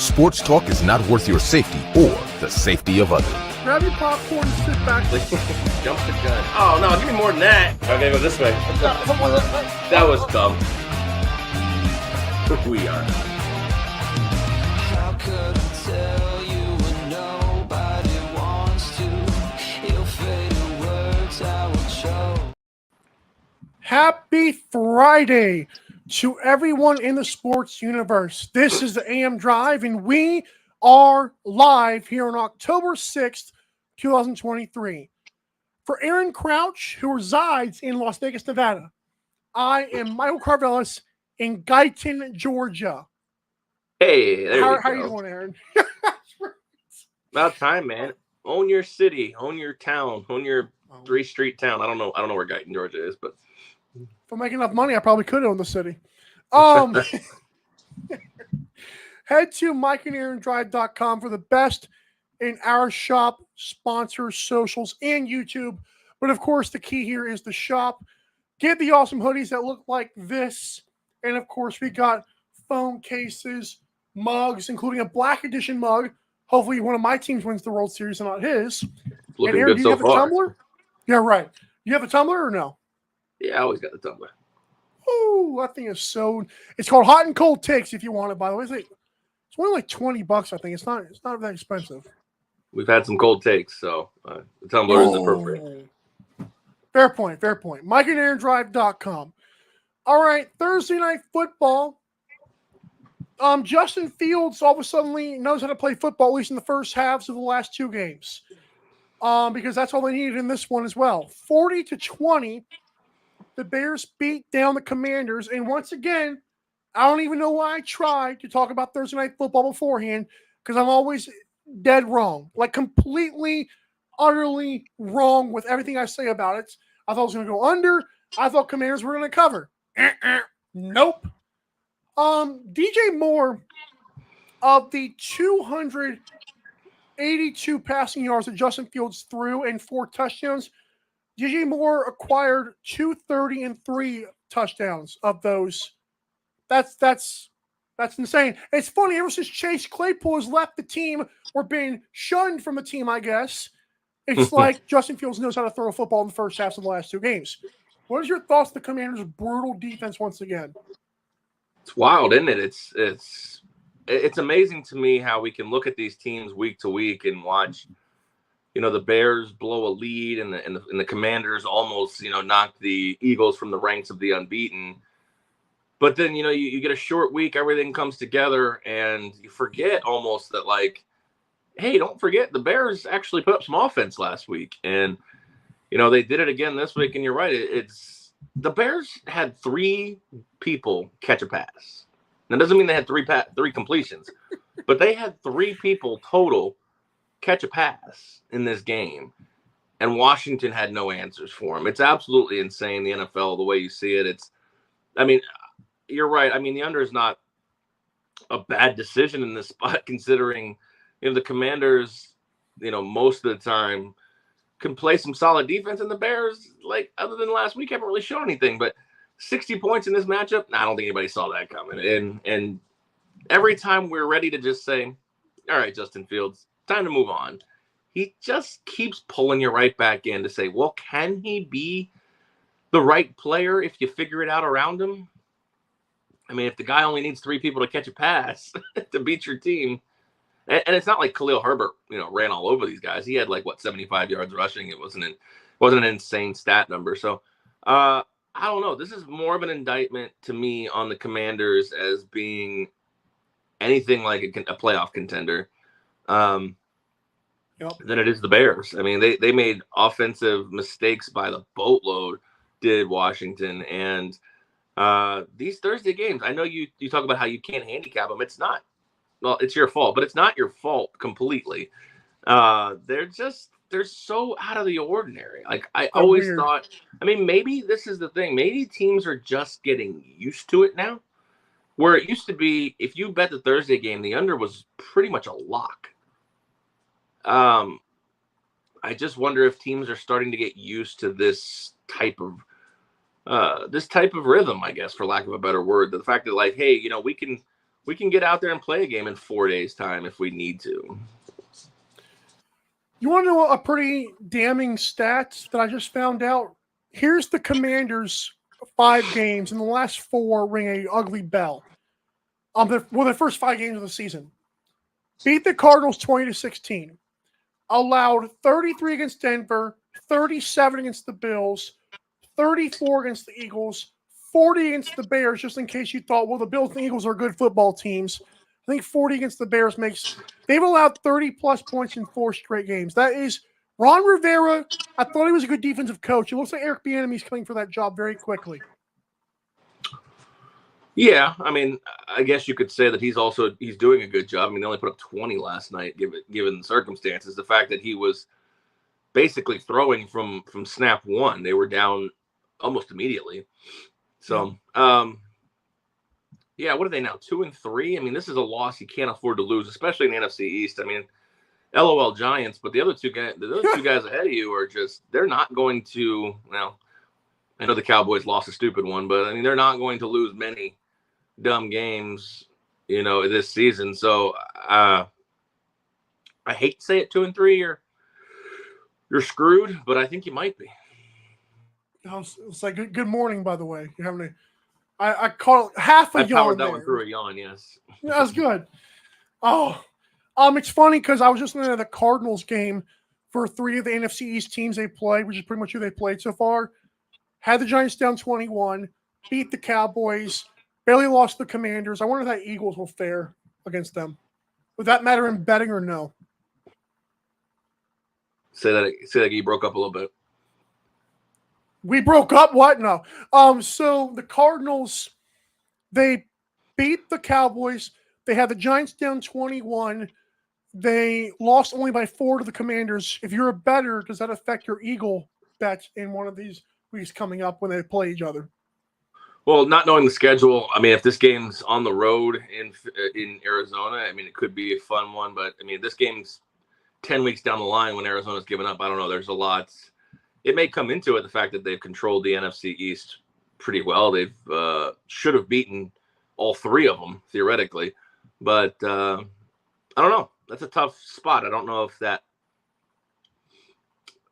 sports talk is not worth your safety or the safety of others. Grab your popcorn and sit back. Jump the gun. Oh, no, give me more than that. Okay, go this way. That was dumb. We are. How could I tell you when nobody wants to? Your faded words I would show. Happy Friday to everyone in the sports universe. This is the AM Drive, and we are live here on October 6th, 2023. For Aaron Crouch, who resides in Las Vegas, Nevada, I am Michael Carvelis in Guyton, Georgia. Hey, there How you are you go. doing, Aaron? About time, man. Own your city, own your town, own your 3 street town. I don't know where Guyton, Georgia is, but If I make enough money, I probably could own the city. Head to MikeandAaronDrive.com for the best in our shop, sponsors, socials, and YouTube. But of course, the key here is the shop. Get the awesome hoodies that look like this. And of course, we got phone cases, mugs, including a black edition mug. Hopefully, one of my teams wins the World Series and not his. it's And looking Aaron, good do you so have a far. tumbler? Yeah, right. You have a tumbler or no? Yeah, I always got the tumbler. Oh, that thing is so. It's called Hot and Cold Takes. If you want it, by the way, it's only like $20. I think it's not that expensive. We've had some cold takes, so the tumbler is appropriate. Fair point. MikeandAaronDrive.com. All right, Thursday night football. Justin Fields all of a sudden knows how to play football, at least in the first halves of the last 2 games, because that's all they needed in this one as well. 40-20. The Bears beat down the Commanders. And once again, I don't even know why I tried to talk about Thursday night football beforehand, because I'm always dead wrong. Like completely, utterly wrong with everything I say about it. I thought it was going to go under. I thought Commanders were going to cover. Nope. DJ Moore, of the 282 passing yards that Justin Fields threw and 4 touchdowns, DJ Moore acquired 230 and 3 touchdowns of those. That's insane. It's funny, ever since Chase Claypool has left the team or been shunned from the team, I guess, it's like Justin Fields knows how to throw a football in the first half of the last 2 games. What is your thoughts on the Commanders' brutal defense once again? It's wild, isn't it? It's amazing to me how we can look at these teams week to week and watch, the Bears blow a lead and the Commanders almost, knock the Eagles from the ranks of the unbeaten. But then, you get a short week, everything comes together, and you forget almost that, like, hey, don't forget the Bears actually put up some offense last week. And, they did it again this week, and you're right. It's the Bears had 3 people catch a pass. That doesn't mean they had 3 completions, but they had 3 people total catch a pass in this game, and Washington had no answers for him. It's absolutely insane, the NFL, the way you see it. You're right. The under is not a bad decision in this spot, considering, the Commanders, most of the time can play some solid defense, and the Bears, like, other than last week, haven't really shown anything. But 60 points in this matchup, I don't think anybody saw that coming. And every time we're ready to just say, all right, Justin Fields, time to move on, he just keeps pulling you right back in to say, well, can he be the right player if you figure it out around him? If the guy only needs 3 people to catch a pass to beat your team, and it's not like Khalil Herbert, ran all over these guys. He had 75 yards rushing. It wasn't an insane stat number. So I don't know. This is more of an indictment to me on the Commanders as being anything like a playoff contender than it is the Bears. They made offensive mistakes by the boatload, did Washington. And these Thursday games, I know you talk about how you can't handicap them. It's not. Well, it's your fault, but it's not your fault completely. They're so out of the ordinary. Like, I always thought, maybe this is the thing. Maybe teams are just getting used to it now, where it used to be, if you bet the Thursday game, the under was pretty much a lock. I just wonder if teams are starting to get used to this type of rhythm, I guess, for lack of a better word. The fact that, like, hey, we can we can get out there and play a game in 4 days' time if we need to. You want to know a pretty damning stat that I just found out? Here's the Commanders' 5 games, and the last 4 ring a ugly bell. The first 5 games of the season. Beat the Cardinals 20-16. Allowed 33 against Denver, 37 against the Bills, 34 against the Eagles, 40 against the Bears, just in case you thought, well, the Bills and the Eagles are good football teams. I think 40 against the Bears they've allowed 30-plus points in 4 straight games. That is Ron Rivera. I thought he was a good defensive coach. It looks like Eric Bieniemy coming for that job very quickly. Yeah, I mean, I guess you could say that he's doing a good job. I mean, they only put up 20 last night, given the circumstances. The fact that he was basically throwing from snap 1, they were down almost immediately. So, yeah, what are they now? 2-3. I mean, this is a loss you can't afford to lose, especially in the NFC East. I mean, LOL Giants, but the other two guys ahead of you are they're not going to. Well, I know the Cowboys lost a stupid one, but I mean, they're not going to lose many dumb games, this season. So I hate to say it, 2-3, you're screwed, but I think you might be. It's like good morning, by the way. You're having I caught half a yawn. I powered that one through a yawn, yes. That's good. Oh, it's funny because I was just looking at the Cardinals game for 3 of the NFC East teams they played, which is pretty much who they played so far. Had the Giants down 21, beat the Cowboys, barely lost the Commanders. I wonder if that Eagles will fare against them. Would that matter in betting or no? Say that you broke up a little bit. We broke up? What? No. So the Cardinals, they beat the Cowboys. They had the Giants down 21. They lost only by 4 to the Commanders. If you're a bettor, does that affect your Eagle bet in one of these weeks coming up when they play each other? Well, not knowing the schedule, I mean, if this game's on the road in Arizona, I mean, it could be a fun one. But, I mean, this game's 10 weeks down the line when Arizona's given up. I don't know. There's a lot. It may come into it, the fact that they've controlled the NFC East pretty well. They've should have beaten all 3 of them, theoretically. But I don't know. That's a tough spot. I don't know if that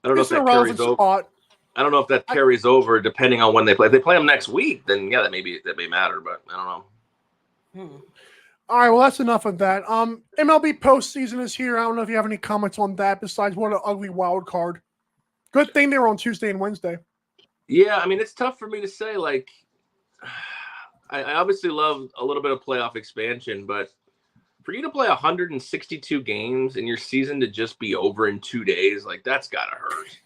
carries over. I don't know if that carries over depending on when they play. If they play them next week, then yeah, that may matter, but I don't know. All right, well, that's enough of that. MLB postseason is here. I don't know if you have any comments on that besides what an ugly wild card. Good thing they were on Tuesday and Wednesday. Yeah, I mean, it's tough for me to say. Like, I obviously love a little bit of playoff expansion, but for you to play 162 games and your season to just be over in 2 days, like, that's gotta hurt.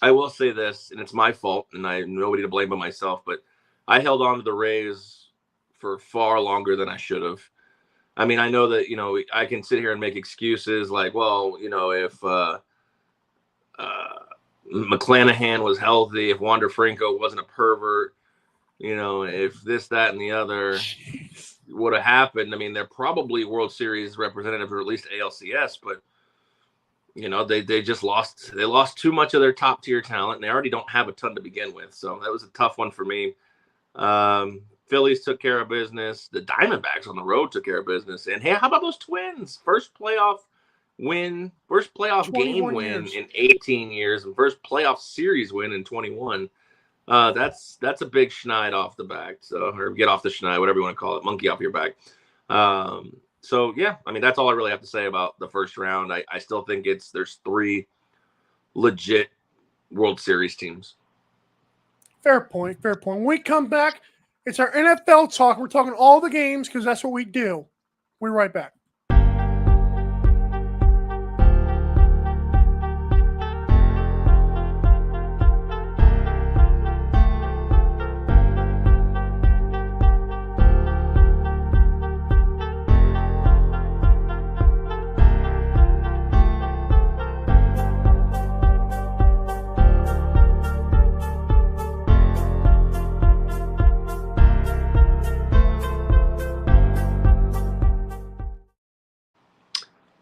I will say this, and it's my fault, and I have nobody to blame but myself, but I held on to the Rays for far longer than I should have. I mean, I know that, I can sit here and make excuses like, well, if McClanahan was healthy, if Wander Franco wasn't a pervert, if this, that, and the other would have happened. I mean, they're probably World Series representatives or at least ALCS, but they just lost. They lost too much of their top tier talent, and they already don't have a ton to begin with. So that was a tough one for me. Phillies took care of business. The Diamondbacks on the road took care of business. And hey, how about those Twins? First playoff game win in 18 years, and first playoff series win in 21. That's a big schneid off the back. So, or get off the schneid, whatever you want to call it, monkey off your back. So yeah, I mean, that's all I really have to say about the first round. I still think there's 3 legit World Series teams. Fair point. When we come back, it's our NFL talk. We're talking all the games because that's what we do. We're right back.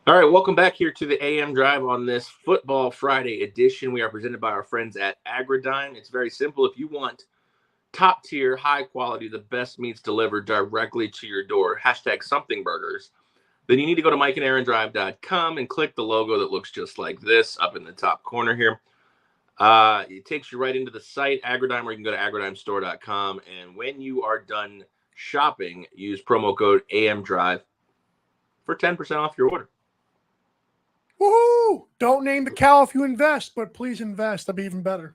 All right, welcome back here to the AM Drive on this Football Friday edition. We are presented by our friends at Agridime. It's very simple. If you want top tier, high quality, the best meats delivered directly to your door. Hashtag something burgers. Then you need to go to mikeandaaarondrive.com and click the logo that looks just like this up in the top corner here. It takes you right into the site, Agrodime, or you can go to agrodimestore.com. And when you are done shopping, use promo code AMDrive for 10% off your order. Woohoo! Don't name the cow if you invest, but please invest. That'd be even better.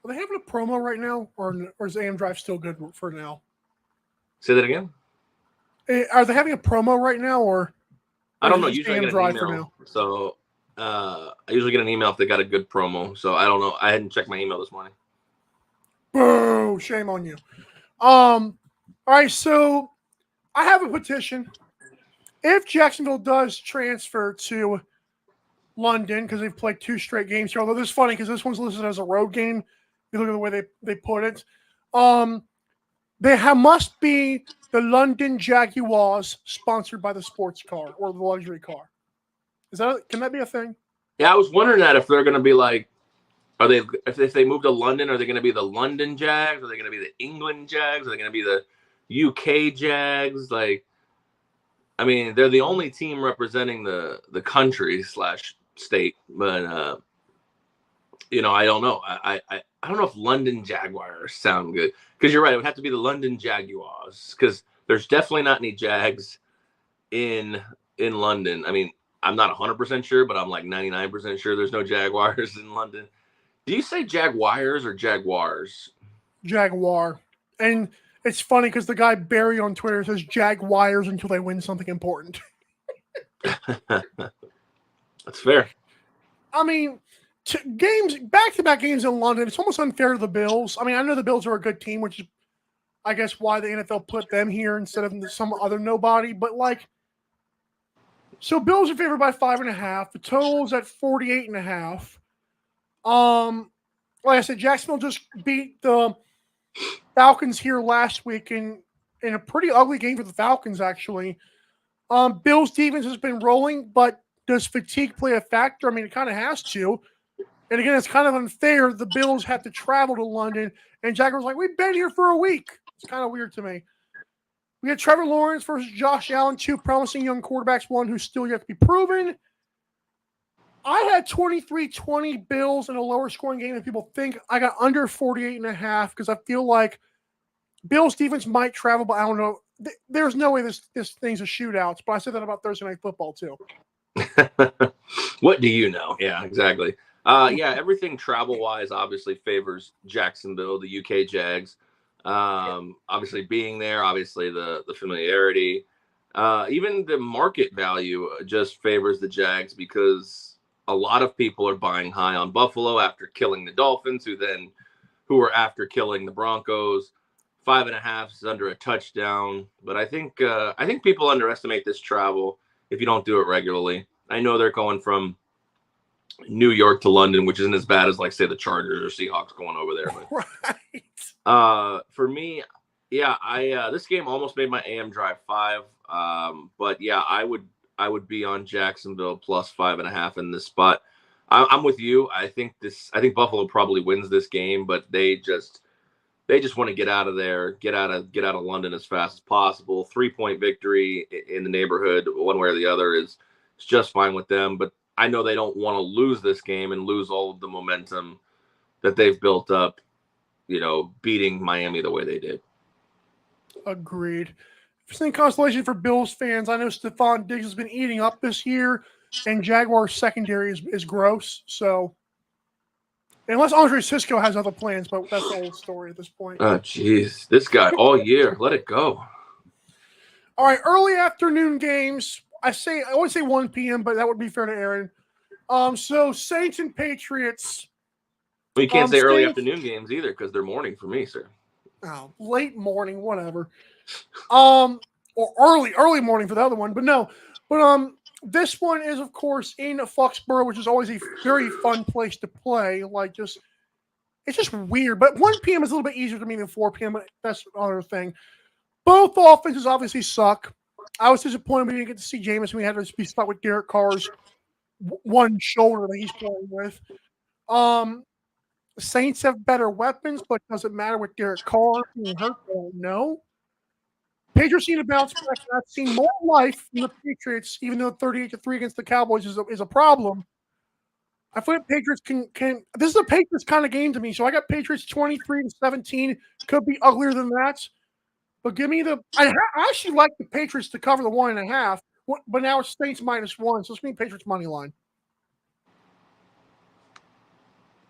Are they having a promo right now, or is AM Drive still good for now? Say that again? Are they having a promo right now, or I don't know. is it just Usually I AM get an Drive for email. now? So I usually get an email if they got a good promo. So I don't know. I hadn't checked my email this morning. Boo! Shame on you. All right, so I have a petition. If Jacksonville does transfer to London, because they've played 2 straight games here, although this is funny because this one's listed as a road game. You look at the way they put it. Must be the London Jaguars sponsored by the sports car or the luxury car. Can that be a thing? Yeah, I was wondering that if they're going to be like, are they if they move to London, are they going to be the London Jags? Are they going to be the England Jags? Are they going to be the UK Jags? Like, I mean, they're the only team representing the country / state, but I don't know. I don't know if London Jaguars sound good, because you're right. It would have to be the London Jaguars, because there's definitely not any Jags in London. I mean, I'm not 100% sure, but I'm like 99% sure there's no Jaguars in London. Do you say Jaguars or Jaguars? Jaguar. And it's funny because the guy Barry on Twitter says Jaguars until they win something important. That's fair. I mean, back-to-back games in London, it's almost unfair to the Bills. I mean, I know the Bills are a good team, which is, I guess, why the NFL put them here instead of some other nobody. But, so Bills are favored by 5.5. The total is at 48.5. Like I said, Jacksonville just beat the Falcons here last week in a pretty ugly game for the Falcons, actually. Bills' defense has been rolling, but does fatigue play a factor? I mean, it kind of has to. And again, it's kind of unfair. The Bills have to travel to London, and Jaguars like, we've been here for a week. It's kind of weird to me. We had Trevor Lawrence versus Josh Allen, 2 promising young quarterbacks, one who's still yet to be proven. I had 23-20 Bills in a lower scoring game than people think. I got under 48.5 because I feel like Bills defense might travel, but I don't know. There's no way this thing's a shootout. But I said that about Thursday Night Football too. What do you know? Yeah, exactly. Yeah, everything travel-wise obviously favors Jacksonville, the UK Jags. Obviously being there, obviously the familiarity. Even the market value just favors the Jags because a lot of people are buying high on Buffalo after killing the Dolphins, who were after killing the Broncos. 5.5 is under a touchdown, but I think people underestimate this travel if you don't do it regularly. I know they're going from New York to London, which isn't as bad as, like, say, the Chargers or Seahawks going over there. But, right. For me, yeah, this game almost made my AM Drive 5. But yeah, I would be on Jacksonville plus 5.5 in this spot. I'm with you. I think Buffalo probably wins this game, but they just want to get out of there, get out of London as fast as possible. 3-point victory in the neighborhood, one way or the other, is just fine with them. But I know they don't want to lose this game and lose all of the momentum that they've built up, beating Miami the way they did. Agreed. Interesting constellation for Bills fans. I know Stephon Diggs has been eating up this year, and Jaguars secondary is gross. So, unless Andre Sisco has other plans, but that's the old story at this point. Oh, jeez. This guy all year. Let it go. All right, early afternoon games. I always say 1 p.m., but that would be fair to Aaron. So Saints and Patriots. Well, you can't say early afternoon games either because they're morning for me, sir. Oh, late morning, whatever. Or early morning for the other one, but no. But this one is, of course, in Foxborough, which is always a very fun place to play. It's just weird. But 1 p.m. is a little bit easier to me than 4 p.m., but that's another thing. Both offenses obviously suck. I was disappointed we didn't get to see Jameis. We had to be stuck with Derek Carr's one shoulder that he's playing with. The Saints have better weapons, but does it matter with Derek Carr being hurt? I don't know. Patriots need to bounce back. I've seen more life from the Patriots, even though 38-3 against the Cowboys is a problem. I feel like Patriots can. This is a Patriots kind of game to me, so I got Patriots 23-17. Could be uglier than that, but give me the. I actually like the Patriots to cover the 1.5, but now it's Saints -1, so it's me Patriots money line.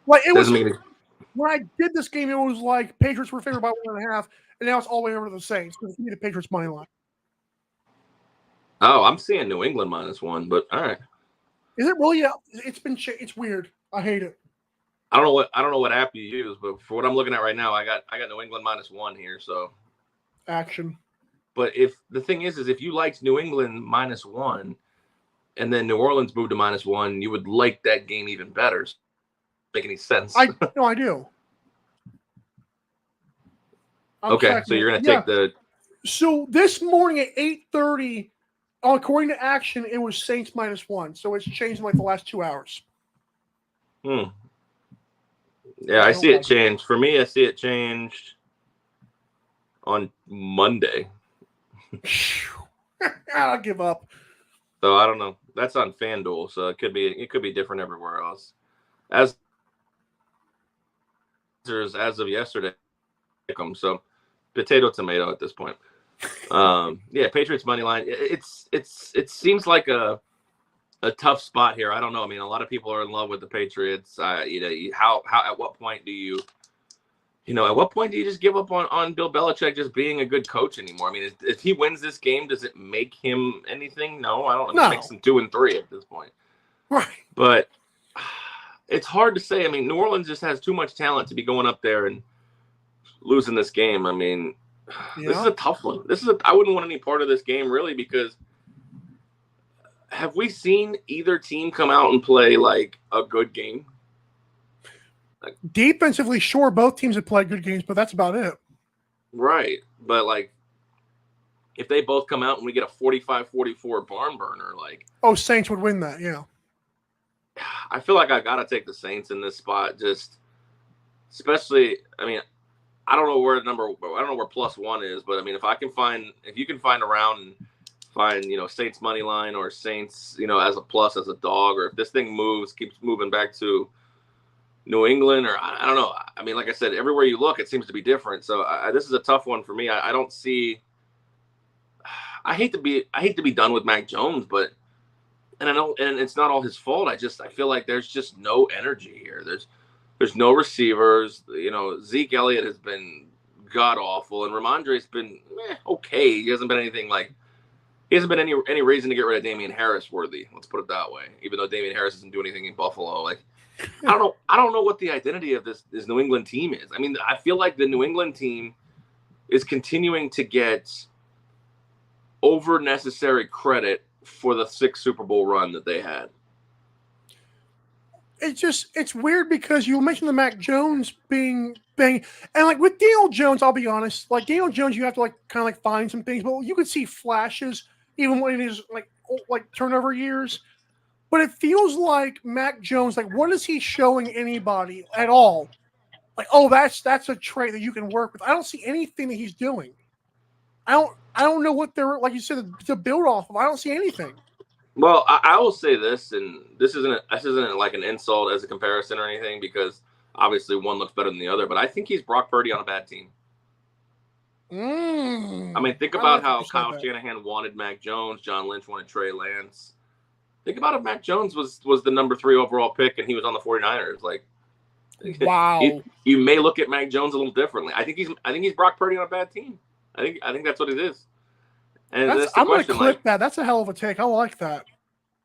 Like it was when I did this game, it was like Patriots were favored by 1.5, and now it's all the way over to the Saints. So it's me the Patriots money line. Oh, I'm seeing New England -1, but all right. Is it really? It's weird. I hate it. I don't know what app you use, but for what I'm looking at right now, I got New England -1 here. So Action. But if the thing is if you liked New England -1, and then New Orleans moved to -1, you would like that game even better. Make any sense? I do. Okay, so you're gonna take the. So this morning at 8:30. According to Action, it was Saints -1, so it's changed in like the last 2 hours. Yeah, I see it change. For me, I see it changed on Monday. I'll give up. So I don't know. That's on FanDuel, so it could be different everywhere else. As of yesterday, so potato tomato at this point. Yeah, Patriots money line. It seems like a tough spot here. I don't know. I mean, a lot of people are in love with the Patriots. How at what point do you just give up on Bill Belichick just being a good coach anymore? I mean, if he wins this game, does it make him anything? No, I don't. No. It makes him 2-3 at this point. Right. But it's hard to say. I mean, New Orleans just has too much talent to be going up there and losing this game. I mean. Yeah. This is a tough one. I wouldn't want any part of this game really, because have we seen either team come out and play like a good game? Defensively, sure, both teams have played good games, but that's about it. Right. But like if they both come out and we get a 45-44 barn burner, like Saints would win that, yeah. I feel like I gotta take the Saints in this spot, just especially I don't know where +1 is, but I mean, if you can find around and find, Saints money line or Saints, as a plus, as a dog, or if this thing keeps moving back to New England, or I don't know. I mean, like I said, everywhere you look, it seems to be different. So this is a tough one for me. I don't see. I hate to be done with Mac Jones, but and I know, and it's not all his fault. I feel like there's just no energy here. There's no receivers. Zeke Elliott has been god awful, and Ramondre's been okay. He hasn't been any reason to get rid of Damian Harris worthy. Let's put it that way. Even though Damian Harris doesn't do anything in Buffalo, like I don't know what the identity of this New England team is. I mean, I feel like the New England team is continuing to get over necessary credit for the 6 Super Bowl run that they had. It's weird because you mentioned the Mac Jones being thing, and like with Daniel Jones, I'll be honest, like Daniel Jones, you have to kind of find some things, but you could see flashes even when it is like turnover years. But it feels like Mac Jones, like what is he showing anybody at all? Like, that's a trait that you can work with. I don't see anything that he's doing. I don't know what they're, like you said, to build off of. I don't see anything. Well, I will say this, and this isn't like an insult as a comparison or anything, because obviously one looks better than the other, but I think he's Brock Purdy on a bad team. I mean, think about how Kyle Shanahan wanted Mac Jones, John Lynch wanted Trey Lance. Think about if Mac Jones was the number 3 overall pick and he was on the 49ers. Like, wow, you may look at Mac Jones a little differently. I think he's Brock Purdy on a bad team. I think that's what it is. And I'm going to clip that. That's a hell of a take. I like that.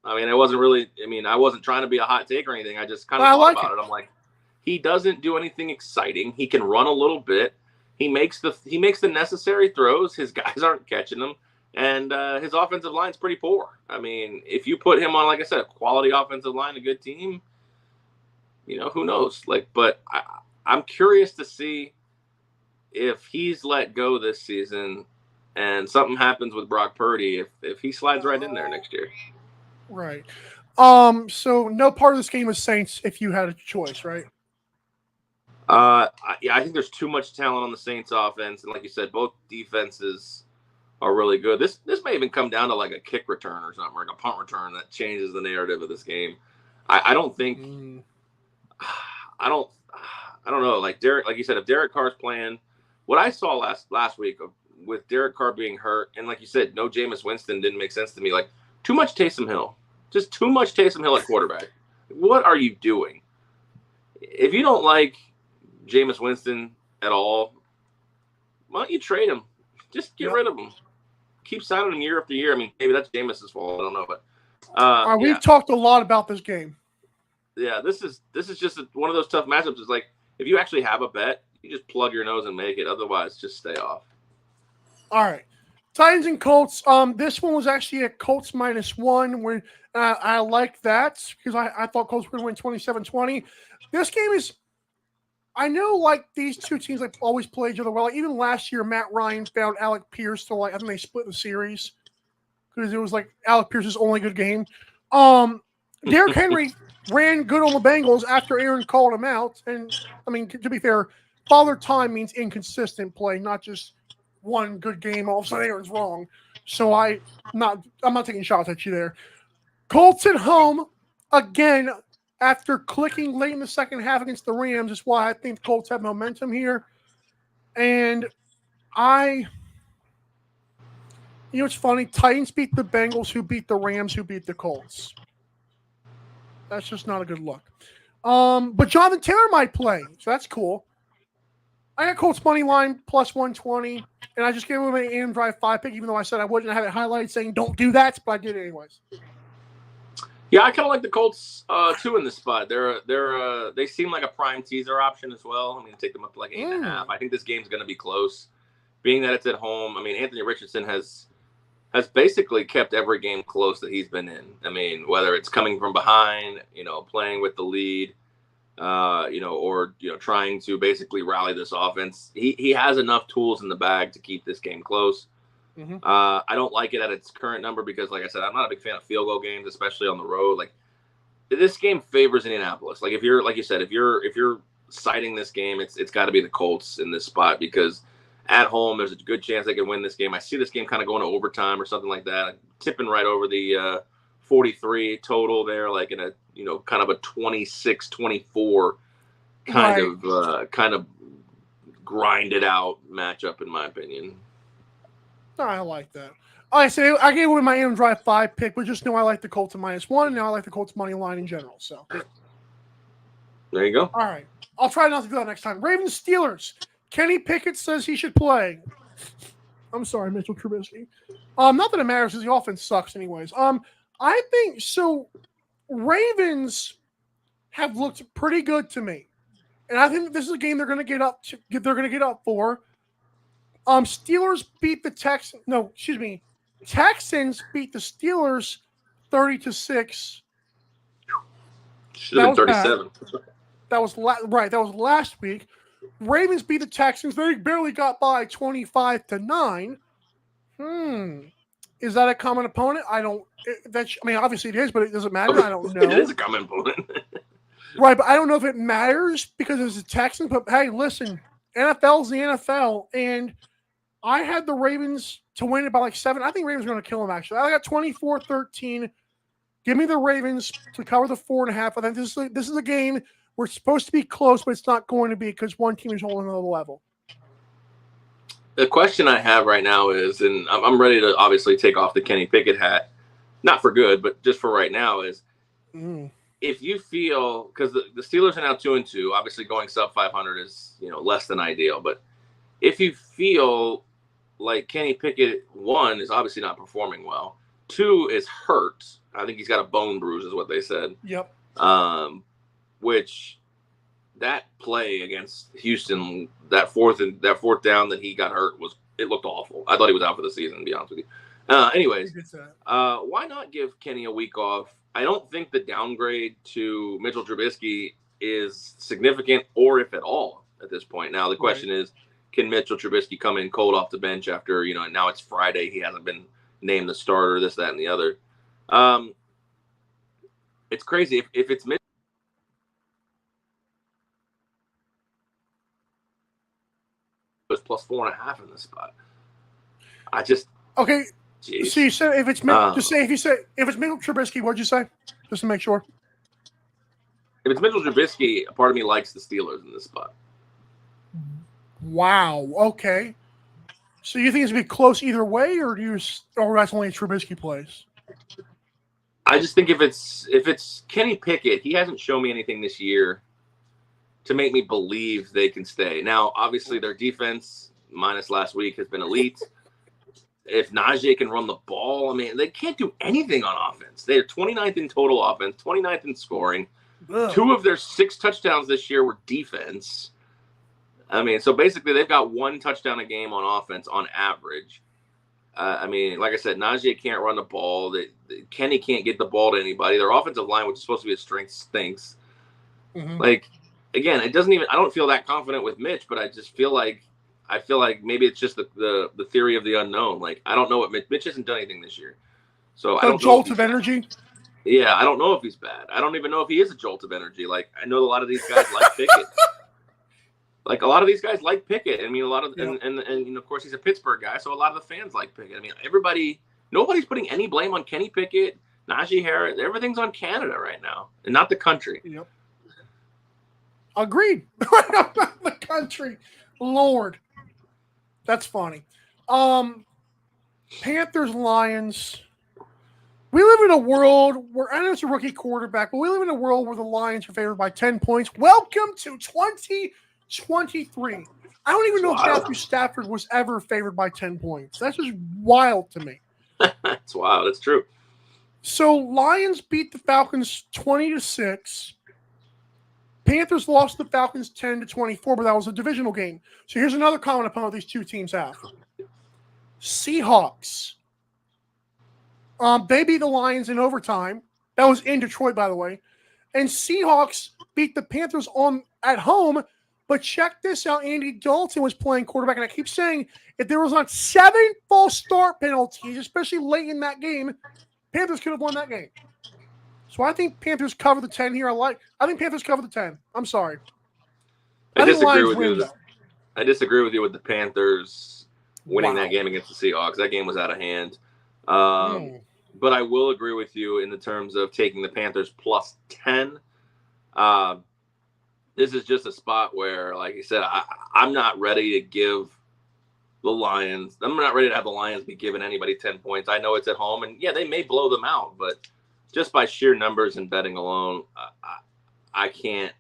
I mean, I wasn't trying to be a hot take or anything. I just kind of thought about it. I'm like, he doesn't do anything exciting. He can run a little bit. He makes the necessary throws. His guys aren't catching them, and his offensive line's pretty poor. I mean, if you put him on, like I said, a quality offensive line, a good team, who knows? Like, but I'm curious to see if he's let go this season and something happens with Brock Purdy, if he slides right in there next year. Right. So no part of this game is Saints if you had a choice, right? I think there's too much talent on the Saints offense, and like you said, both defenses are really good. This may even come down to like a kick return or something, like a punt return that changes the narrative of this game. I don't think. I don't know. Like Derek, like you said, if Derek Carr's playing, what I saw last week with Derek Carr being hurt, and like you said, no Jameis Winston didn't make sense to me. Like too much Taysom Hill, just too much Taysom Hill at quarterback. What are you doing? If you don't like Jameis Winston at all, why don't you trade him? Just get rid of him. Keep signing him year after year. I mean, maybe that's Jameis's fault. I don't know, but we've talked a lot about this game. Yeah, this is just one of those tough matchups. It's like if you actually have a bet, you just plug your nose and make it. Otherwise, just stay off. All right, Titans and Colts. This one was actually a Colts -1. Where I like that because I thought Colts were going to win 27-20. This game is. I know, like, these two teams like always play each other well. Like, even last year, Matt Ryan found Alec Pierce to I think they split the series because it was like Alec Pierce's only good game. Derrick Henry ran good on the Bengals after Aaron called him out, and I mean, to be fair, Father Time means inconsistent play, not just one good game. All of a sudden, Aaron's wrong. So I'm not taking shots at you there. Colts at home again. After clicking late in the second half against the Rams, is why I think the Colts have momentum here. And it's funny. Titans beat the Bengals, who beat the Rams, who beat the Colts. That's just not a good look. But Jonathan Taylor might play, so that's cool. I got Colts money line +120, and I just gave him an AM Drive 5 pick, even though I said I wouldn't have it highlighted saying don't do that, but I did it anyways. Yeah, I kind of like the Colts too in this spot. They seem like a prime teaser option as well. I'm going to take them up to like 8.5. I think this game's going to be close, being that it's at home. I mean, Anthony Richardson has basically kept every game close that he's been in. I mean, whether it's coming from behind, playing with the lead, or trying to basically rally this offense. He has enough tools in the bag to keep this game close. Mm-hmm. I don't like it at its current number because, like I said, I'm not a big fan of field goal games, especially on the road. Like this game favors Indianapolis. Like if you're citing this game, it's got to be the Colts in this spot because at home there's a good chance they can win this game. I see this game kind of going to overtime or something like that, tipping right over the 43 total there, like in a kind of a 26-24 kind of grinded out matchup in my opinion. I like that. I gave away my AM Drive 5 pick, but just know I like the Colts at -1, and now I like the Colts money line in general. So there you go. All right. I'll try not to do that next time. Ravens Steelers. Kenny Pickett says he should play. I'm sorry, Mitchell Trubisky. Not that it matters because the offense sucks anyways. I think so. Ravens have looked pretty good to me. And I think this is a game they're going to get up for. Steelers beat the Texans. No, excuse me. Texans beat the Steelers 30-6. Should have been 37. That was right. That was last week. Ravens beat the Texans. They barely got by 25-9. Is that a common opponent? Obviously it is, but it doesn't matter. I don't know. It is a common opponent. Right, but I don't know if it matters because it's the Texans. But hey, listen, NFL's the NFL, and I had the Ravens to win it by like 7. I think Ravens are going to kill them, actually. I got 24-13. Give me the Ravens to cover the 4.5. I think this is a game where it's supposed to be close, but it's not going to be because one team is holding another level. The question I have right now is, and I'm ready to obviously take off the Kenny Pickett hat, not for good, but just for right now, is if you feel, because the Steelers are now 2-2, obviously going sub 500 is less than ideal, but if you feel like Kenny Pickett, 1, is obviously not performing well, 2 is hurt. I think he's got a bone bruise, is what they said. Yep. Which that play against Houston, that fourth down that he got hurt it looked awful. I thought he was out for the season, to be honest with you. Anyways, why not give Kenny a week off? I don't think the downgrade to Mitchell Trubisky is significant, or if at all, at this point. Now the question is, can Mitchell Trubisky come in cold off the bench after now it's Friday, he hasn't been named the starter, this, that, and the other. It's crazy if it's Mitchell. 4.5 in this spot. I just Okay. geez. So you said if it's just say if it's Mitchell Trubisky, what'd you say? Just to make sure. If it's Mitchell Trubisky, a part of me likes the Steelers in this spot. Wow. Okay. So you think it's gonna be close either way, or that's only a Trubisky plays? I just think if it's Kenny Pickett, he hasn't shown me anything this year to make me believe they can stay. Now, obviously, their defense, minus last week, has been elite. If Najee can run the ball, I mean, they can't do anything on offense. They're 29th in total offense, 29th in scoring. Ugh. 2 of their 6 touchdowns this year were defense. I mean, so basically they've got 1 touchdown a game on offense on average. I mean, like I said, Najee can't run the ball. Kenny can't get the ball to anybody. Their offensive line, which is supposed to be a strength, stinks. Mhm. Like, again, I don't feel that confident with Mitch, but I feel like maybe it's just the theory of the unknown. Like, I don't know what Mitch hasn't done anything this year. So I A don't know. jolt of energy. Yeah, I don't know if he's bad. I don't even know if he is a jolt of energy. Like, I know a lot of these guys like Pickett. Like, a lot of these guys like Pickett. I mean, a lot of and of course he's a Pittsburgh guy, so a lot of the fans like Pickett. I mean, nobody's putting any blame on Kenny Pickett, Najee Harris. Everything's on Canada right now, and not the country. Yep. Agreed. The country, Lord, that's funny. Panthers, Lions. We live in a world where, I know it's a rookie quarterback, but we live in a world where the Lions are favored by 10 points. Welcome to 2023. I don't even know if Matthew Stafford was ever favored by 10 points. That's just wild to me. It's wild. It's true. So Lions beat the Falcons 20-6. Panthers lost the Falcons 10-24, but that was a divisional game. So here's another common opponent these two teams have. Seahawks. They beat the Lions in overtime. That was in Detroit, by the way. And Seahawks beat the Panthers at home. But check this out. Andy Dalton was playing quarterback. And I keep saying, if there was not 7 false start penalties, especially late in that game, Panthers could have won that game. So I think Panthers cover the 10 here. I think Panthers cover the 10. I'm sorry. I disagree with win, you. I disagree with you with the Panthers winning that game against the Seahawks. That game was out of hand. But I will agree with you in the terms of taking the Panthers plus 10. This is just a spot where, like you said, I'm not ready to give the Lions. I'm not ready to have the Lions be giving anybody 10 points. I know it's at home, and yeah, they may blow them out, but just by sheer numbers and betting alone, I can't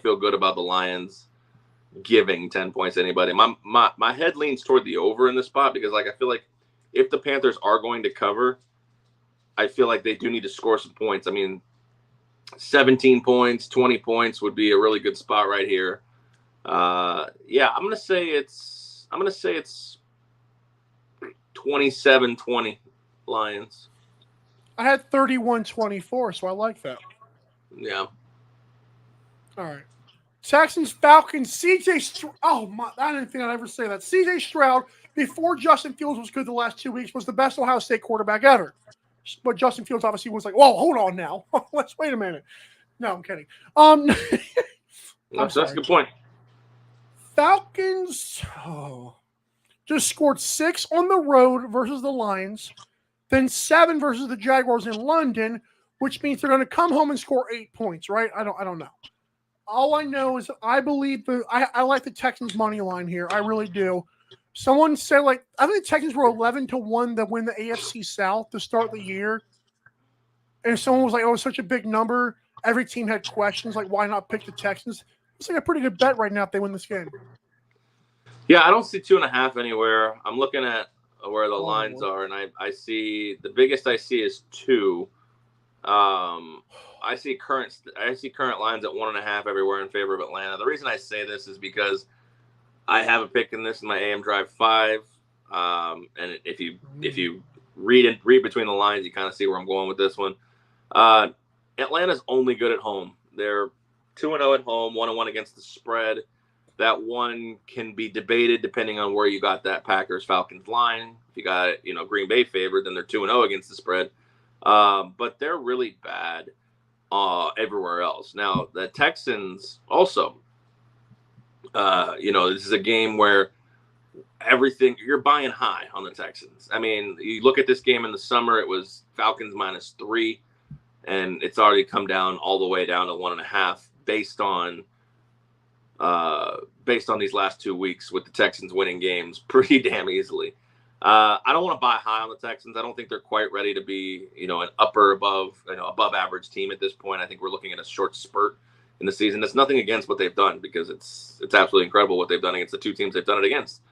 feel good about the Lions giving 10 points to anybody. My head leans toward the over in this spot because, like, I feel like if the Panthers are going to cover, I feel like they do need to score some points. I mean, 17 points, 20 points would be a really good spot right here. Yeah, I'm gonna say it's 27-20 Lions. I had 31-24, so I like that. Yeah. All right. Texans, Falcons, CJ Stroud. Oh, my. I didn't think I'd ever say that. CJ Stroud, before Justin Fields was good the last 2 weeks, was the best Ohio State quarterback ever. But Justin Fields obviously was like, whoa, hold on now. Let's wait a minute. No, I'm kidding. That's a good point. Falcons just scored 6 on the road versus the Lions, then 7 versus the Jaguars in London, which means they're going to come home and score 8 points, right? I don't know. All I know is I believe I like the Texans money line here. I really do. Someone said, like, I think the Texans were 11-1 to win the AFC South to start the year. And someone was like, oh, it's such a big number. Every team had questions, like, why not pick the Texans? It's like a pretty good bet right now if they win this game. Yeah, I don't see 2.5 anywhere. I'm looking at where the lines are, and I see the biggest I see is 2. I see current lines at 1.5 everywhere in favor of Atlanta. The reason I say this is because I have a pick in this in my AM Drive 5, and if you read between the lines, you kind of see where I'm going with this one. Atlanta's only good at home. They're 2-0 at home, 1-1 against the spread. That one can be debated depending on where you got that Packers-Falcons line. If you got Green Bay favored, then they're 2-0 against the spread. But they're really bad everywhere else. Now, the Texans also, this is a game where everything. You're buying high on the Texans. I mean, you look at this game in the summer, it was Falcons -3, and it's already come down all the way down to 1.5 based on these last 2 weeks with the Texans winning games pretty damn easily. I don't want to buy high on the Texans. I don't think they're quite ready to be, an above average team at this point. I think we're looking at a short spurt in the season. It's nothing against what they've done, because it's absolutely incredible what they've done against the two teams they've done it against.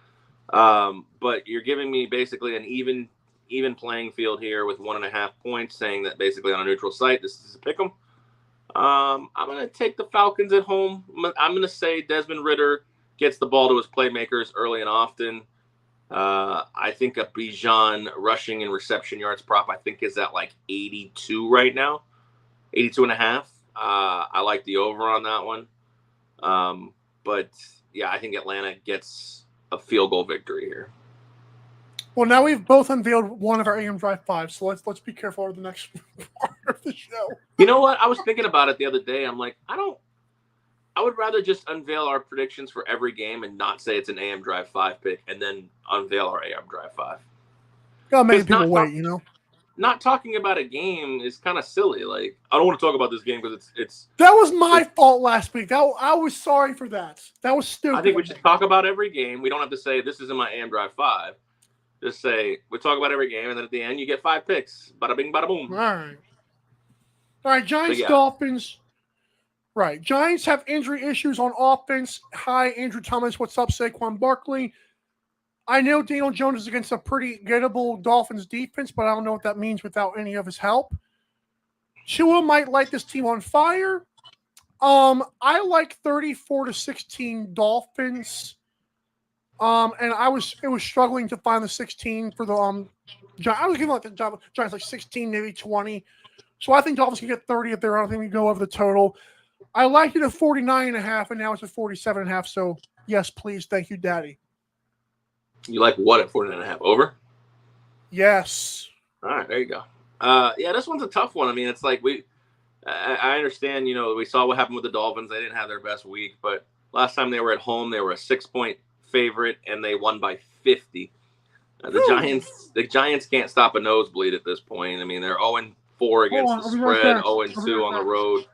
But you're giving me basically an even playing field here with 1.5 points, saying that basically on a neutral site, this is a pick 'em. I'm going to take the Falcons at home. I'm going to say Desmond Ridder gets the ball to his playmakers early and often. I think a Bijan rushing and reception yards prop, I think, is at like 82 right now, 82.5. I like the over on that one. But yeah, I think Atlanta gets a field goal victory here. Well, now we've both unveiled one of our AM Drive 5, so let's be careful over the next part of the show. You know what? I was thinking about it the other day. I'm like, I would rather just unveil our predictions for every game and not say it's an AM Drive 5 pick, and then unveil our AM Drive 5. Gotta make people wait, Not talking about a game is kind of silly. Like, I don't want to talk about this game because it's. That was my fault last week. I was sorry for that. That was stupid. I think we should talk about every game. We don't have to say this isn't my AM Drive 5. Just say we talk about every game, and then at the end you get 5 picks. Bada bing, bada boom. All right. Giants, Dolphins. Right. Giants have injury issues on offense. Hi, Andrew Thomas. What's up, Saquon Barkley? I know Daniel Jones is against a pretty gettable Dolphins defense, but I don't know what that means without any of his help. Tua might light this team on fire. I like 34-16 Dolphins. And it was struggling to find the 16 for the I was giving like the Giants like 16, maybe 20. So I think Dolphins can get 30 if they're I don't think we go over the total. I liked it at 49.5, and now it's at 47.5. So yes, please, thank you, Daddy. You like what at 49.5? Over? Yes. All right, there you go. Yeah, this one's a tough one. I mean, it's like I understand, we saw what happened with the Dolphins. They didn't have their best week, but last time they were at home, they were a 6-point favorite, and they won by 50. The Giants can't stop a nosebleed at this point. I mean, they're 0-4 against the spread, 0-2 on the road.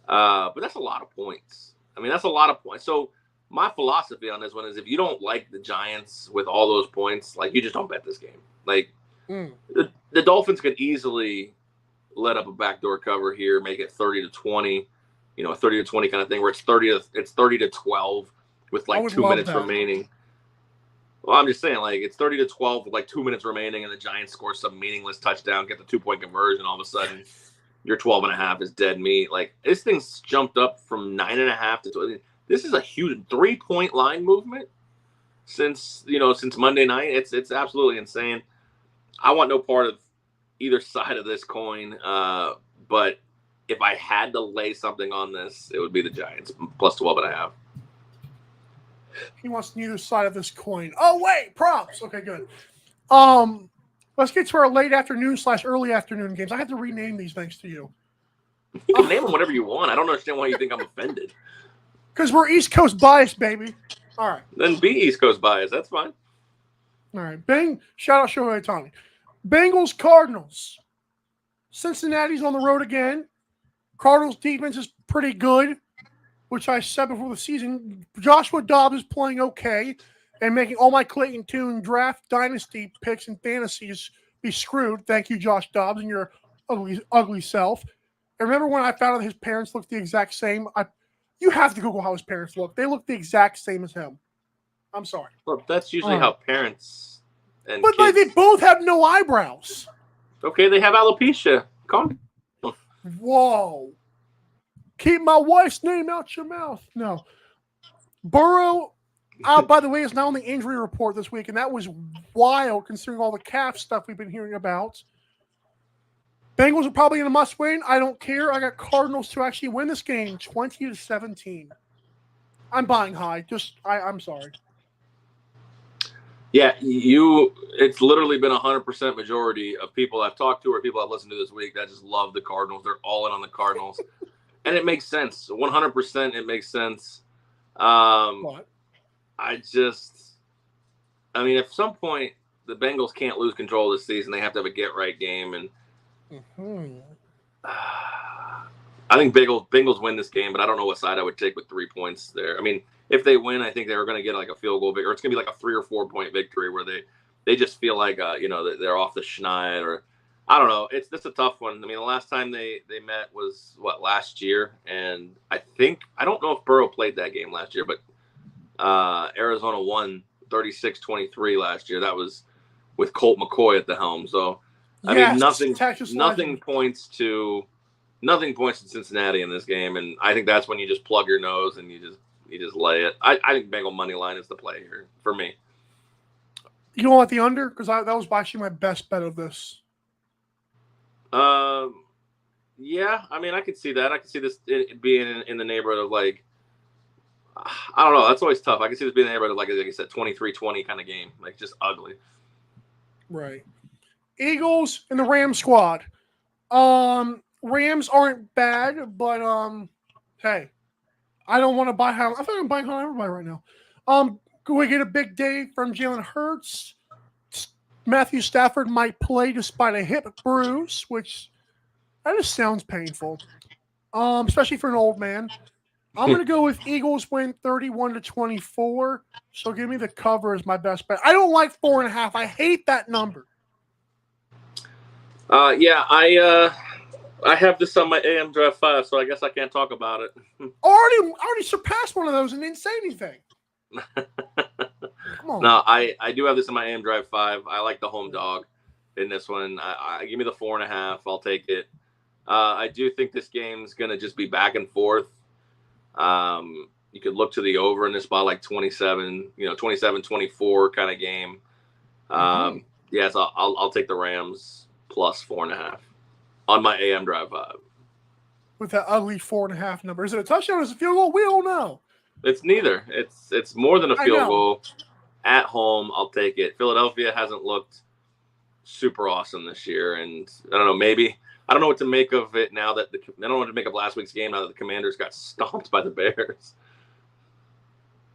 But that's a lot of points. I mean, that's a lot of points. So my philosophy on this one is if you don't like the Giants with all those points, like, you just don't bet this game. Like, the Dolphins could easily let up a backdoor cover here, make it 30-20, a 30-20 kind of thing where it's 30-12 with like 2 minutes remaining. Well, I'm just saying, like, it's 30-12 with like 2 minutes remaining, and the Giants score some meaningless touchdown, get the 2-point conversion. All of a sudden, your 12.5 is dead meat. Like, this thing's jumped up from 9.5 to 12. This is a huge 3-point line movement since Monday night. It's absolutely insane. I want no part of either side of this coin. But if I had to lay something on this, it would be the Giants plus 12.5. He wants neither side of this coin. Oh, wait, props. Okay, good. Let's get to our late afternoon / early afternoon games. I have to rename these thanks to you. You can name them whatever you want. I don't understand why you think I'm offended. Because we're East Coast biased, baby. All right. Then be East Coast biased. That's fine. All right. Shout out Shohei Ohtani. Bengals, Cardinals. Cincinnati's on the road again. Cardinals defense is pretty good, which I said before the season. Joshua Dobbs is playing okay and making all my Clayton Tune draft dynasty picks and fantasies be screwed. Thank you, Josh Dobbs, and your ugly self. And remember when I found out his parents looked the exact same? You have to Google how his parents look. They look the exact same as him. I'm sorry. Well, that's usually how parents and But kids... like, they both have no eyebrows. Okay, they have alopecia. Calm down. Whoa. Keep my wife's name out your mouth. No. Burrow, by the way, is now on the injury report this week, and that was wild considering all the calf stuff we've been hearing about. Bengals are probably in a must-win. I don't care. I got Cardinals to actually win this game, 20-17. I'm buying high. I'm sorry. Yeah, it's literally been 100% majority of people I've talked to or people I've listened to this week that just love the Cardinals. They're all in on the Cardinals. And it makes sense. 100% it makes sense. What? I mean, at some point the Bengals can't lose control this season. They have to have a get-right game, and I think Bengals win this game, but I don't know what side I would take with 3 points there. I mean, if they win, I think they were going to get like a field goal victory, or it's going to be like a 3 or 4 point victory where they just feel like they're off the schneid, or I don't know. It's a tough one. I mean, the last time they met was last year, and I don't know if Burrow played that game last year, but Arizona won 36-23 last year. That was with Colt McCoy at the helm. So I mean, nothing points to Cincinnati in this game, and I think that's when you just plug your nose and you just lay it. I think Bengal money line is the play here for me. You don't want the under? Because that was actually my best bet of this. Yeah. I mean, I could see that. I could see this being in the neighborhood of like, I don't know. That's always tough. I can see this being in the neighborhood of like I said, 23-20 kind of game, like just ugly. Right. Eagles and the Rams squad. Rams aren't bad, but hey, I don't want to buy high. I think I'm buying high on everybody right now. Could we get a big day from Jalen Hurts? Matthew Stafford might play despite a hip bruise, which that just sounds painful, especially for an old man. I'm going to go with Eagles win 31-24. So give me the cover as my best bet. I don't like 4.5. I hate that number. Yeah, I have this on my AM Drive 5, so I guess I can't talk about it. Already surpassed one of those and didn't say anything. Come on. No, I do have this in my AM Drive 5. I like the home dog in this one. I give me the 4.5. I'll take it. I do think this game's going to just be back and forth. You could look to the over in this spot, like 27-24 kind of game. Yes, I'll take the Rams plus 4.5 on my AM Drive 5. With that ugly 4.5 number. Is it a touchdown or is it a field goal? We don't know. It's neither. It's more than a field goal. At home, I'll take it. Philadelphia hasn't looked super awesome this year, and I don't know, maybe I don't know what to make of it now that I don't know what to make of last week's game now that the Commanders got stomped by the Bears.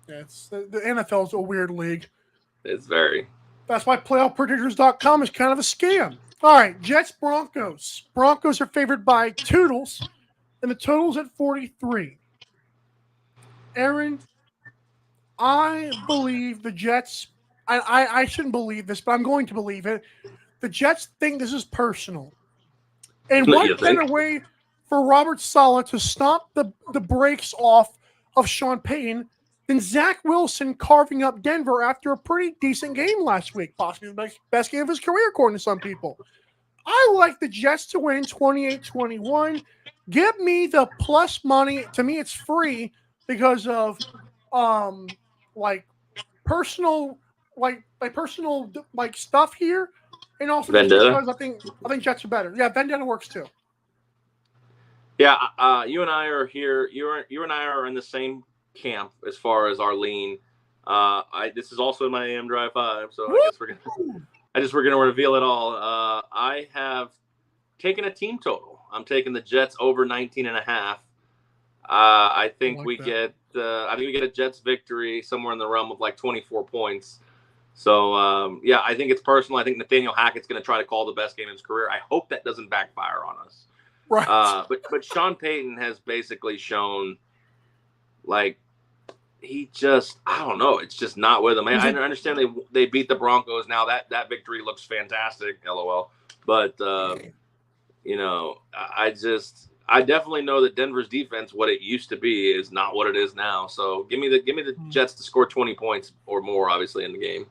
Yeah, the NFL is a weird league. It's very. That's why PlayoffPredictors.com is kind of a scam. All right, Jets Broncos. Broncos are favored by Toodles, and the total's at 43. Aaron, I believe the Jets. I shouldn't believe this, but I'm going to believe it. The Jets think this is personal. And what better way for Robert Saleh to stomp the brakes off of Sean Payton than Zach Wilson carving up Denver after a pretty decent game last week, possibly the best game of his career, according to some people. I like the Jets to win 28-21. Give me the plus money. To me, it's free because of personal stuff here, and also because I think Jets are better. Yeah, Vendetta works too. Yeah, you and I are here. You and I are in the same camp as far as our lean. This is also in my AM Drive 5, so I guess we're gonna reveal it all. I have taken a team total. I'm taking the Jets over 19.5. I think we get a Jets victory somewhere in the realm of like 24 points. So I think it's personal. I think Nathaniel Hackett's going to try to call the best game of his career. I hope that doesn't backfire on us. Right. But Sean Payton has basically shown like he just, I don't know, it's just not with him. I understand they beat the Broncos. Now that victory looks fantastic, LOL. But I definitely know that Denver's defense, what it used to be, is not what it is now. So give me the Jets to score 20 points or more, obviously, in the game.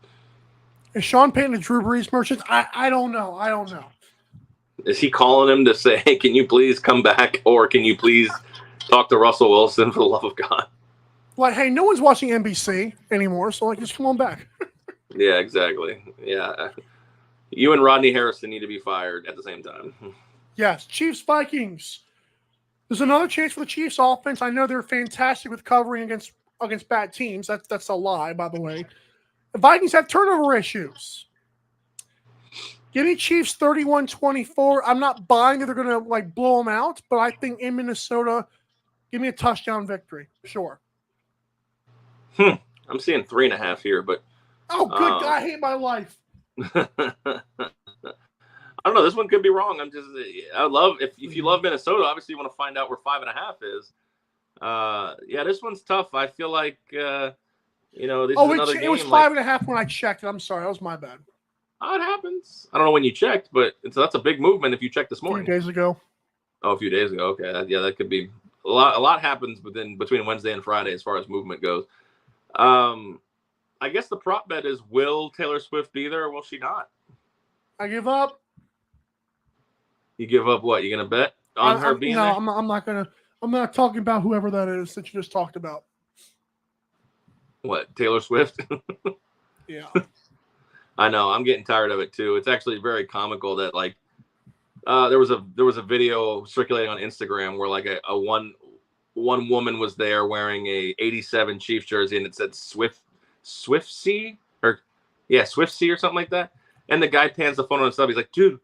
Is Sean Payton a Drew Brees merchant? I don't know. Is he calling him to say, hey, can you please come back, or can you please talk to Russell Wilson, for the love of God? Like, hey, no one's watching NBC anymore, so just come on back. Yeah, exactly. Yeah. You and Rodney Harrison need to be fired at the same time. Yes, Chiefs-Vikings. There's another chance for the Chiefs offense. I know they're fantastic with covering against bad teams. That's a lie, by the way. The Vikings have turnover issues. Give me Chiefs 31-24. I'm not buying that they're going to blow them out, but I think in Minnesota, give me a touchdown victory. Sure. I'm seeing 3.5 here, but Oh, good God, I hate my life. I don't know. This one could be wrong. I love if you love Minnesota, obviously you want to find out where 5.5 is. Yeah, this one's tough. I feel like this is another game. It was 5.5 when I checked. I'm sorry, that was my bad. Oh, it happens. I don't know when you checked, but that's a big movement if you checked this morning. A few days ago. Oh, a few days ago. Okay, that could be a lot. A lot happens between Wednesday and Friday as far as movement goes. I guess the prop bet is: will Taylor Swift be there or will she not? I give up. You give up what? You gonna bet on her being there? No, I'm not gonna. I'm not talking about whoever that is that you just talked about. What, Taylor Swift? Yeah. I know. I'm getting tired of it too. It's actually very comical that there was a video circulating on Instagram where like a one woman was there wearing a 87 Chiefs jersey and it said Swiftsy or something like that. And the guy pans the phone on himself. He's like, dude,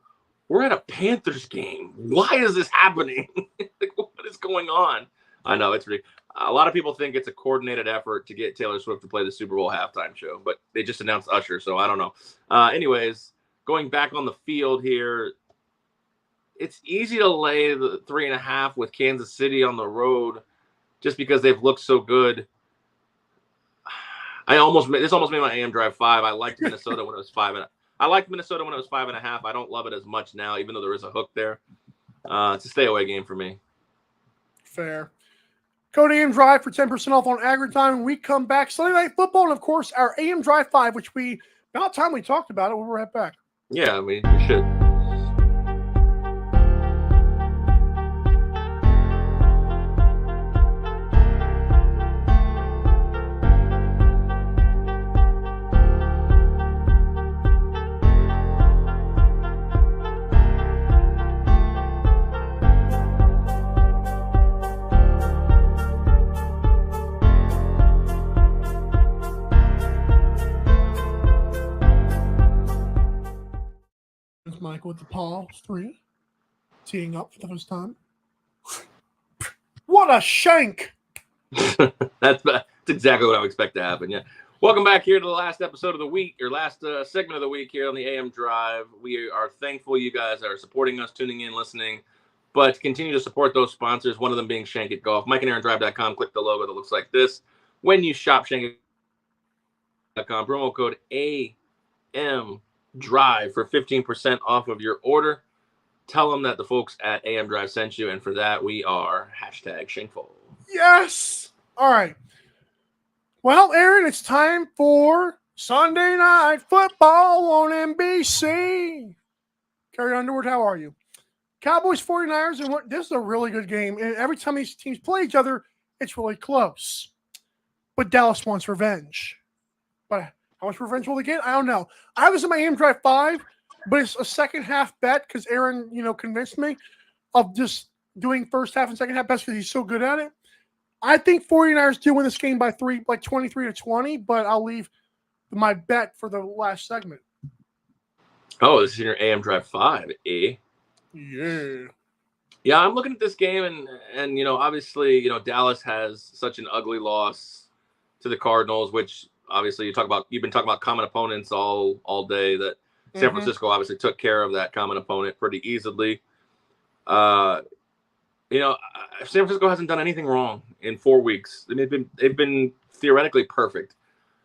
we're at a Panthers game. Why is this happening? Like, what is going on? I know it's ridiculous. A lot of people think it's a coordinated effort to get Taylor Swift to play the Super Bowl halftime show, but they just announced Usher, so I don't know. Anyways, going back on the field here, it's easy to lay the 3.5 with Kansas City on the road just because they've looked so good. This almost made my AM Drive 5. I liked Minnesota when it was 5. I liked Minnesota when it was 5.5. I don't love it as much now, even though there is a hook there. It's a stay away game for me. Fair. Go to AM Drive for 10% off on Agri Time. When we come back, Sunday Night Football, and of course, our AM Drive 5, which about time we talked about it. We'll be right back. Yeah, I mean, we should. Michael with the Paul 3, teeing up for the first time. What a shank! That's exactly what I would expect to happen. Yeah. Welcome back here to the last episode of the week, or last segment of the week here on the AM Drive. We are thankful you guys are supporting us, tuning in, listening, but continue to support those sponsors. One of them being Shank It Golf. MikeandAaronDrive.com. Click the logo that looks like this. When you shop ShankItGolf.com, promo code AM Drive for 15% off of your order. Tell them that the folks at AM Drive sent you, and for that we are #Shankful. Yes. All right. Well, Aaron, it's time for Sunday Night Football on NBC. Carrie Underwood, how are you? Cowboys 49ers, and this is a really good game. And every time these teams play each other, it's really close. But Dallas wants revenge. But how much revenge will they get? I don't know. I have this in my AM Drive 5, but it's a second half bet because Aaron, convinced me of just doing first half and second half bets because he's so good at it. I think 49ers do win this game by 3, like 23-20, but I'll leave my bet for the last segment. Oh, this is your AM Drive 5, eh? Yeah. Yeah, I'm looking at this game and obviously, Dallas has such an ugly loss to the Cardinals, which obviously you've been talking about common opponents all day, that San Francisco obviously took care of that common opponent pretty easily. San Francisco hasn't done anything wrong in 4 weeks. They've been theoretically perfect.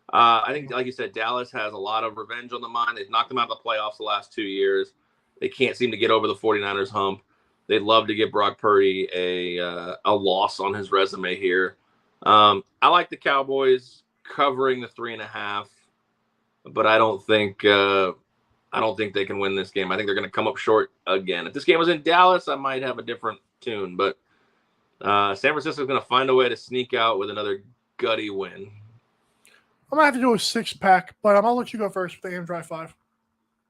I think, like you said, Dallas has a lot of revenge on the mind. They've knocked them out of the playoffs the last 2 years. They can't seem to get over the 49ers hump. They'd love to give Brock Purdy a loss on his resume here. I like the Cowboys covering the 3.5, but I don't think they can win this game. I think they're going to come up short again. If this game was in Dallas, I might have a different tune, but San Francisco is going to find a way to sneak out with another gutty win. I'm going to have to do a 6-pack, but I'm going to let you go first with the AM Drive 5.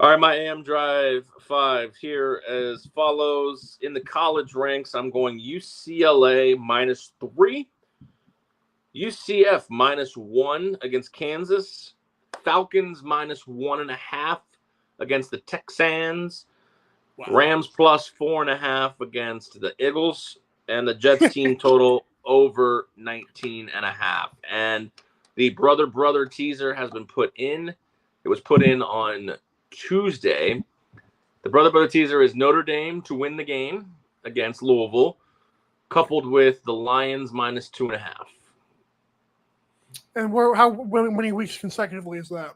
All right, my AM Drive 5 here as follows. In the college ranks, I'm going UCLA -3, UCF -1 against Kansas, Falcons -1.5 against the Texans, wow. Rams +4.5 against the Eagles, and the Jets team total over 19.5. And The brother teaser has been put in. It was put in on Tuesday. The brother teaser is Notre Dame to win the game against Louisville, coupled with the Lions minus 2.5. And how many weeks consecutively is that?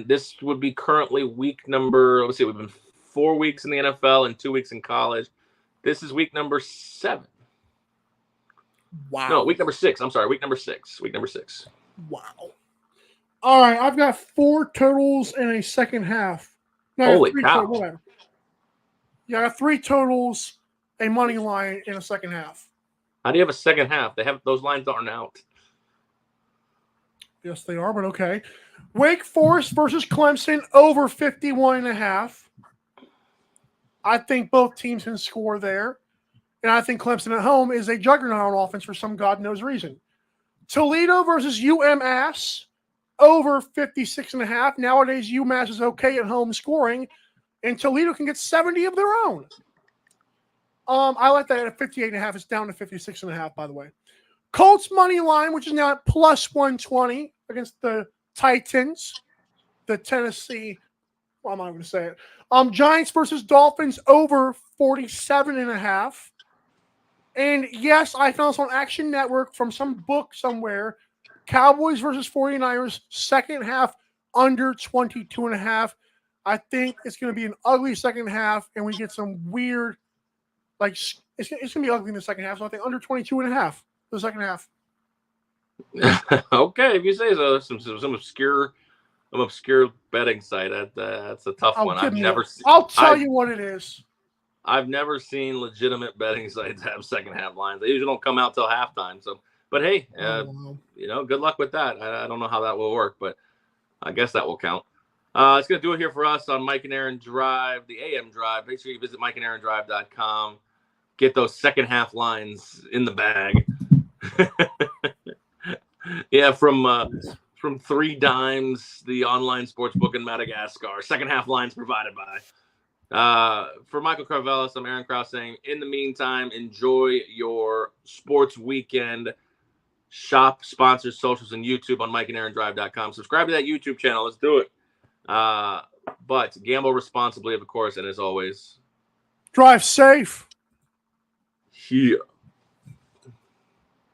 This would be currently week number, let's see, we've been 4 weeks in the NFL and 2 weeks in college. This is week number 7. Wow. No, week number 6. I'm sorry, week number 6. Week number 6. Wow. All right, I've got 4 totals in a second half. No, Holy 3 cow. whatever. Yeah, I got 3 totals, a money line in a second half. How do you have a second half? Those lines aren't out. Yes, they are, but okay. Wake Forest versus Clemson over 51.5. I think both teams can score there. And I think Clemson at home is a juggernaut on offense for some God knows reason. Toledo versus UMass over 56.5. Nowadays, UMass is okay at home scoring, and Toledo can get 70 of their own. I like that at 58.5. It's down to 56.5, by the way. Colts money line, which is now at plus 120 against the Titans, the Tennessee. Well, I'm not going to say it. Giants versus Dolphins over 47.5. And yes, I found this on Action Network from some book somewhere. Cowboys versus 49ers, second half under 22.5. I think it's going to be an ugly second half, and we get some weird, like, it's going to be ugly in the second half. So I think under 22.5 for the second half. Okay, if you say so. Some obscure betting site. That's a tough one. I'll tell you what it is. I've never seen legitimate betting sites have second half lines. They usually don't come out till halftime. So, but hey, good luck with that. I don't know how that will work, but I guess that will count. It's going to do it here for us on Mike and Aaron Drive, the AM Drive. Make sure you visit mikeandaarondrive.com. Get those second half lines in the bag. Yeah, from 3 Dimes, the online sports book in Madagascar. Second half lines provided by. For Michael Carvelis, I'm Aaron Krause saying, in the meantime, enjoy your sports weekend. Shop, sponsors, socials, and YouTube on mikeandaarondrive.com. Subscribe to that YouTube channel. Let's do it. But gamble responsibly, of course, and as always, drive safe. here.